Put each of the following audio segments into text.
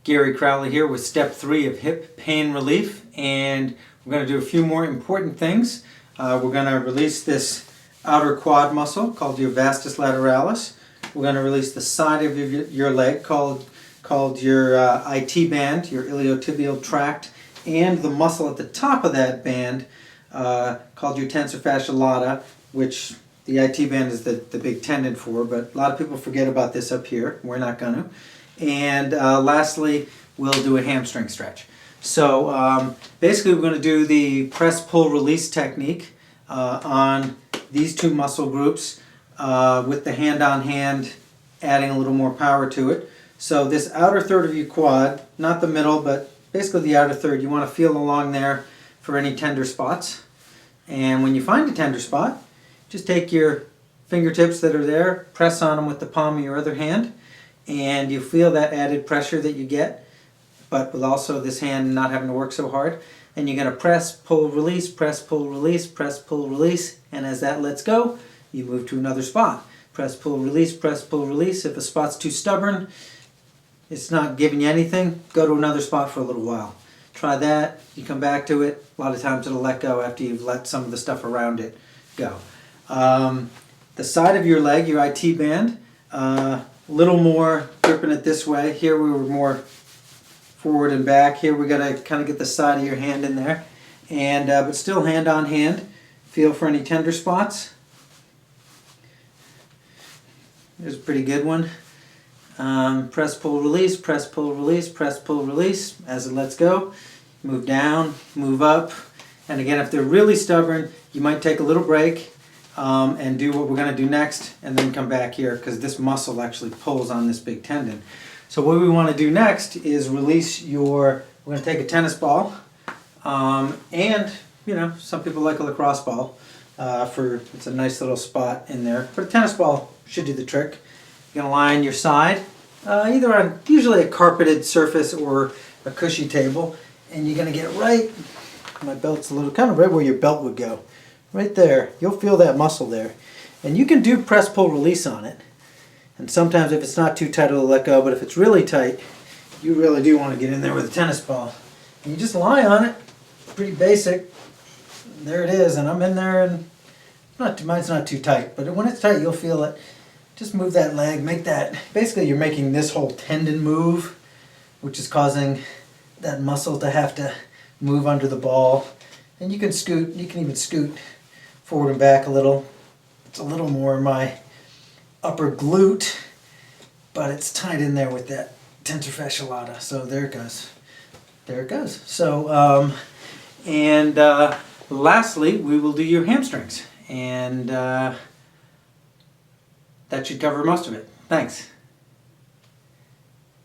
Gary Crowley here with step 3 of hip pain relief, and we're going to do a few more important things. We're going to release this outer quad muscle called your vastus lateralis. We're going to release the side of your leg called your IT band, your iliotibial tract, and the muscle at the top of that band called your tensor fascia lata, which the IT band is the big tendon for, but a lot of people forget about this up here. We're not going to. And lastly, we'll do a hamstring stretch. So basically we're going to do the press, pull, release technique on these two muscle groups with the hand on hand adding a little more power to it. So this outer third of your quad, not the middle, but basically the outer third, you want to feel along there for any tender spots. And when you find a tender spot, just take your fingertips that are there, press on them with the palm of your other hand, and you feel that added pressure that you get, but with also this hand not having to work so hard. And you're going to press, pull, release, press, pull, release, press, pull, release, and as that lets go, you move to another spot. Press, pull, release, press, pull, release. If a spot's too stubborn, it's not giving you anything, go to another spot for a little while. Try that, you come back to it. A lot of times it'll let go after you've let some of the stuff around it go. The side of your leg, your IT band, little more gripping it this way. Here we were more forward and back. Here we got to kind of get the side of your hand in there, and but still hand on hand. Feel for any tender spots. There's a pretty good one. Press, pull, release, press, pull, release, press, pull, release. As it lets go, move down, move up. And again, if they're really stubborn, you might take a little break and do what we're going to do next, and then come back here because this muscle actually pulls on this big tendon. So what we want to do next is release we're going to take a tennis ball, and some people like a lacrosse ball it's a nice little spot in there, but a tennis ball should do the trick. You're going to lie on your side, either on usually a carpeted surface or a cushy table, and you're going to get right, my belt's a little kind of right where your belt would go. Right there, you'll feel that muscle there. And you can do press, pull, release on it. And sometimes if it's not too tight, it'll let go, but if it's really tight, you really do want to get in there with a tennis ball. And you just lie on it, pretty basic. There it is, and I'm in there, and mine's not too tight, but when it's tight, you'll feel it. Just move that leg, make that, basically you're making this whole tendon move, which is causing that muscle to have to move under the ball. And you can even scoot forward and back a little. It's a little more my upper glute, but it's tied in there with that tensor fascia lata. So there it goes. There it goes. So, lastly, we will do your hamstrings. And that should cover most of it. Thanks.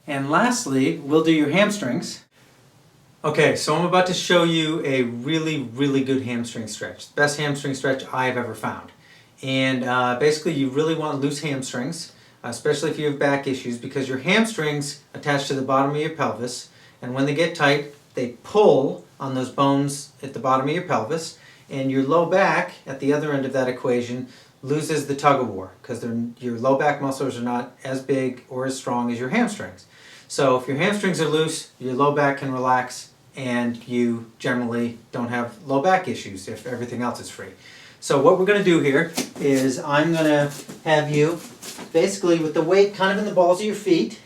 And lastly, we'll do your hamstrings. Okay, so I'm about to show you a really, really good hamstring stretch. The best hamstring stretch I've ever found. And basically you really want loose hamstrings, especially if you have back issues, because your hamstrings attach to the bottom of your pelvis, and when they get tight, they pull on those bones at the bottom of your pelvis, and your low back, at the other end of that equation, loses the tug-of-war, because your low back muscles are not as big or as strong as your hamstrings. So if your hamstrings are loose, your low back can relax, and you generally don't have low back issues if everything else is free. So what we're going to do here is I'm going to have you, basically with the weight kind of in the balls of your feet,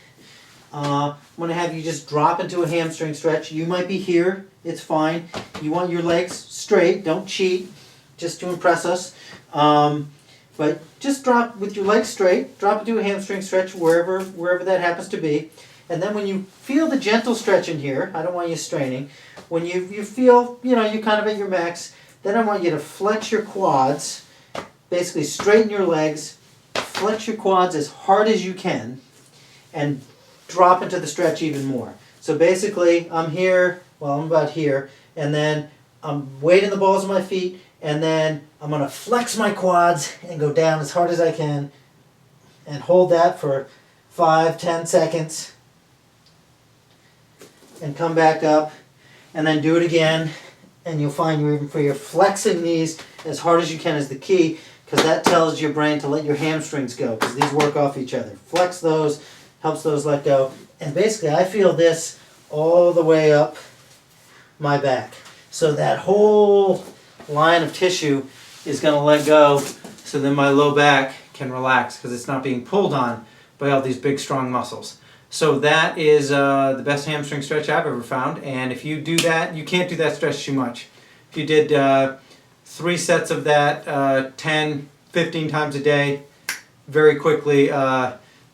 I'm going to have you just drop into a hamstring stretch. You might be here, it's fine. You want your legs straight, don't cheat, just to impress us. But just drop with your legs straight, drop into a hamstring stretch wherever that happens to be. And then when you feel the gentle stretch in here, I don't want you straining, when you feel, you're kind of at your max, then I want you to flex your quads, basically straighten your legs, flex your quads as hard as you can, and drop into the stretch even more. So basically, I'm here, I'm about here, and then I'm weighting the balls of my feet, and then I'm going to flex my quads and go down as hard as I can, and hold that for 5-10 seconds. And come back up, and then do it again, and you'll find you're flexing these as hard as you can is the key, because that tells your brain to let your hamstrings go, because these work off each other. Flex those, helps those let go. And basically I feel this all the way up my back. So that whole line of tissue is going to let go, so then my low back can relax because it's not being pulled on by all these big strong muscles. So that is the best hamstring stretch I've ever found, and if you do that, you can't do that stretch too much. If you did 3 sets of that 10, 15 times a day, very quickly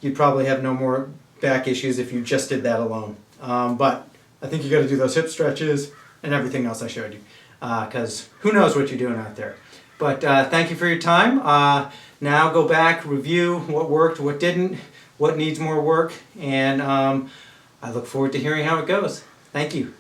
you'd probably have no more back issues if you just did that alone. But I think you got to do those hip stretches and everything else I showed you, because who knows what you're doing out there. But thank you for your time. Now go back, review what worked, what didn't, what needs more work, and I look forward to hearing how it goes. Thank you.